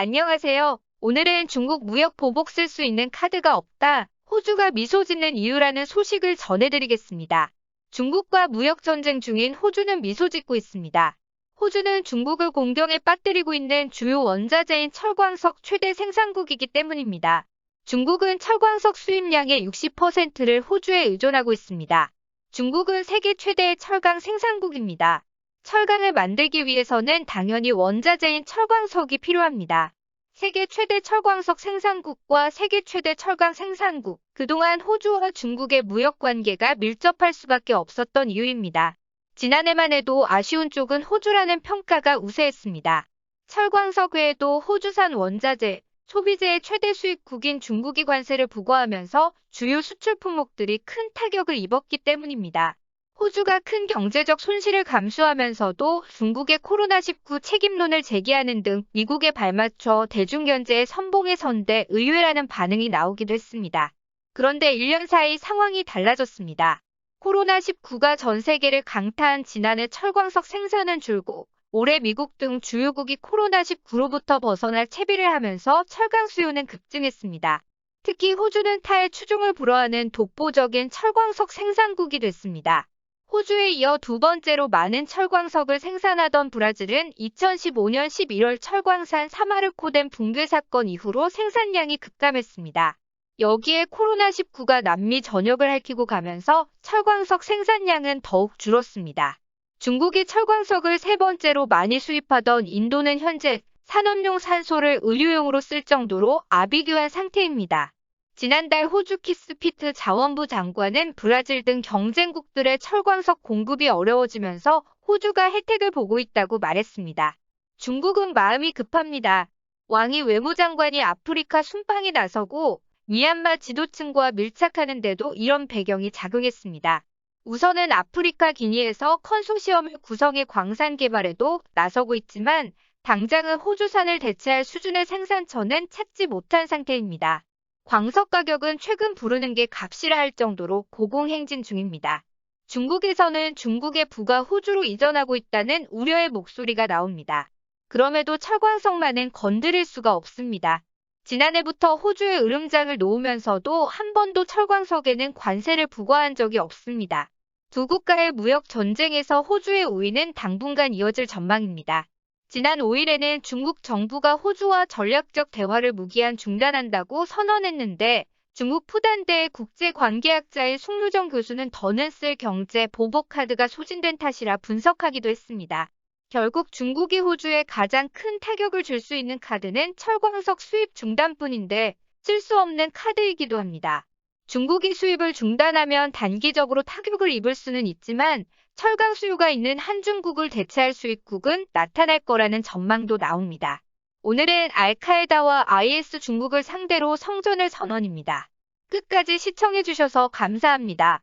안녕하세요. 오늘은 중국 무역 보복 쓸 수 있는 카드가 없다. 호주가 미소 짓는 이유라는 소식을 전해드리겠습니다. 중국과 무역 전쟁 중인 호주는 미소 짓고 있습니다. 호주는 중국을 공경에 빠뜨리고 있는 주요 원자재인 철광석 최대 생산국이기 때문입니다. 중국은 철광석 수입량의 60%를 호주에 의존하고 있습니다. 중국은 세계 최대의 철강 생산국입니다. 철강을 만들기 위해서는 당연히 원자재인 철광석이 필요합니다. 세계 최대 철광석 생산국과 세계 최대 철강 생산국, 그동안 호주와 중국의 무역 관계가 밀접할 수밖에 없었던 이유입니다. 지난해만 해도 아쉬운 쪽은 호주라는 평가가 우세했습니다. 철광석 외에도 호주산 원자재, 소비재의 최대 수입국인 중국이 관세를 부과하면서 주요 수출 품목들이 큰 타격을 입었기 때문입니다. 호주가 큰 경제적 손실을 감수하면서도 중국의 코로나19 책임론을 제기하는 등 미국에 발맞춰 대중경제의 선봉에 선대 의외라는 반응이 나오기도 했습니다. 그런데 1년 사이 상황이 달라졌습니다. 코로나19가 전 세계를 강타한 지난해 철광석 생산은 줄고 올해 미국 등 주요국이 코로나19로부터 벗어날 채비를 하면서 철강 수요는 급증했습니다. 특히 호주는 타의 추종을 불허하는 독보적인 철광석 생산국이 됐습니다. 호주에 이어 두 번째로 많은 철광석을 생산하던 브라질은 2015년 11월 철광산 사마르코댐 붕괴 사건 이후로 생산량이 급감했습니다. 여기에 코로나19가 남미 전역을 핥히고 가면서 철광석 생산량은 더욱 줄었습니다. 중국이 철광석을 세 번째로 많이 수입하던 인도는 현재 산업용 산소를 의료용으로 쓸 정도로 아비규환 상태입니다. 지난달 호주 키스피트 자원부 장관은 브라질 등 경쟁국들의 철광석 공급이 어려워지면서 호주가 혜택을 보고 있다고 말했습니다. 중국은 마음이 급합니다. 왕이 외무장관이 아프리카 순방에 나서고 미얀마 지도층과 밀착하는데도 이런 배경이 작용했습니다. 우선은 아프리카 기니에서 컨소시엄을 구성해 광산 개발에도 나서고 있지만 당장은 호주산을 대체할 수준의 생산처는 찾지 못한 상태입니다. 광석 가격은 최근 부르는 게 값이라 할 정도로 고공행진 중입니다. 중국에서는 중국의 부가 호주로 이전하고 있다는 우려의 목소리가 나옵니다. 그럼에도 철광석만은 건드릴 수가 없습니다. 지난해부터 호주에 으름장을 놓으면서도 한 번도 철광석에는 관세를 부과한 적이 없습니다. 두 국가의 무역 전쟁에서 호주의 우위는 당분간 이어질 전망입니다. 지난 5일에는 중국 정부가 호주와 전략적 대화를 무기한 중단한다고 선언했는데 중국 푸단대의 국제관계학자인 숙루정 교수는 더는 쓸 경제 보복 카드가 소진된 탓이라 분석하기도 했습니다. 결국 중국이 호주에 가장 큰 타격을 줄 수 있는 카드는 철광석 수입 중단뿐인데 쓸 수 없는 카드이기도 합니다. 중국이 수입을 중단하면 단기적으로 타격을 입을 수는 있지만 철강 수요가 있는 한중국을 대체할 수입국은 나타날 거라는 전망도 나옵니다. 오늘은 알카에다와 IS 중국을 상대로 성전을 선언입니다. 끝까지 시청해주셔서 감사합니다.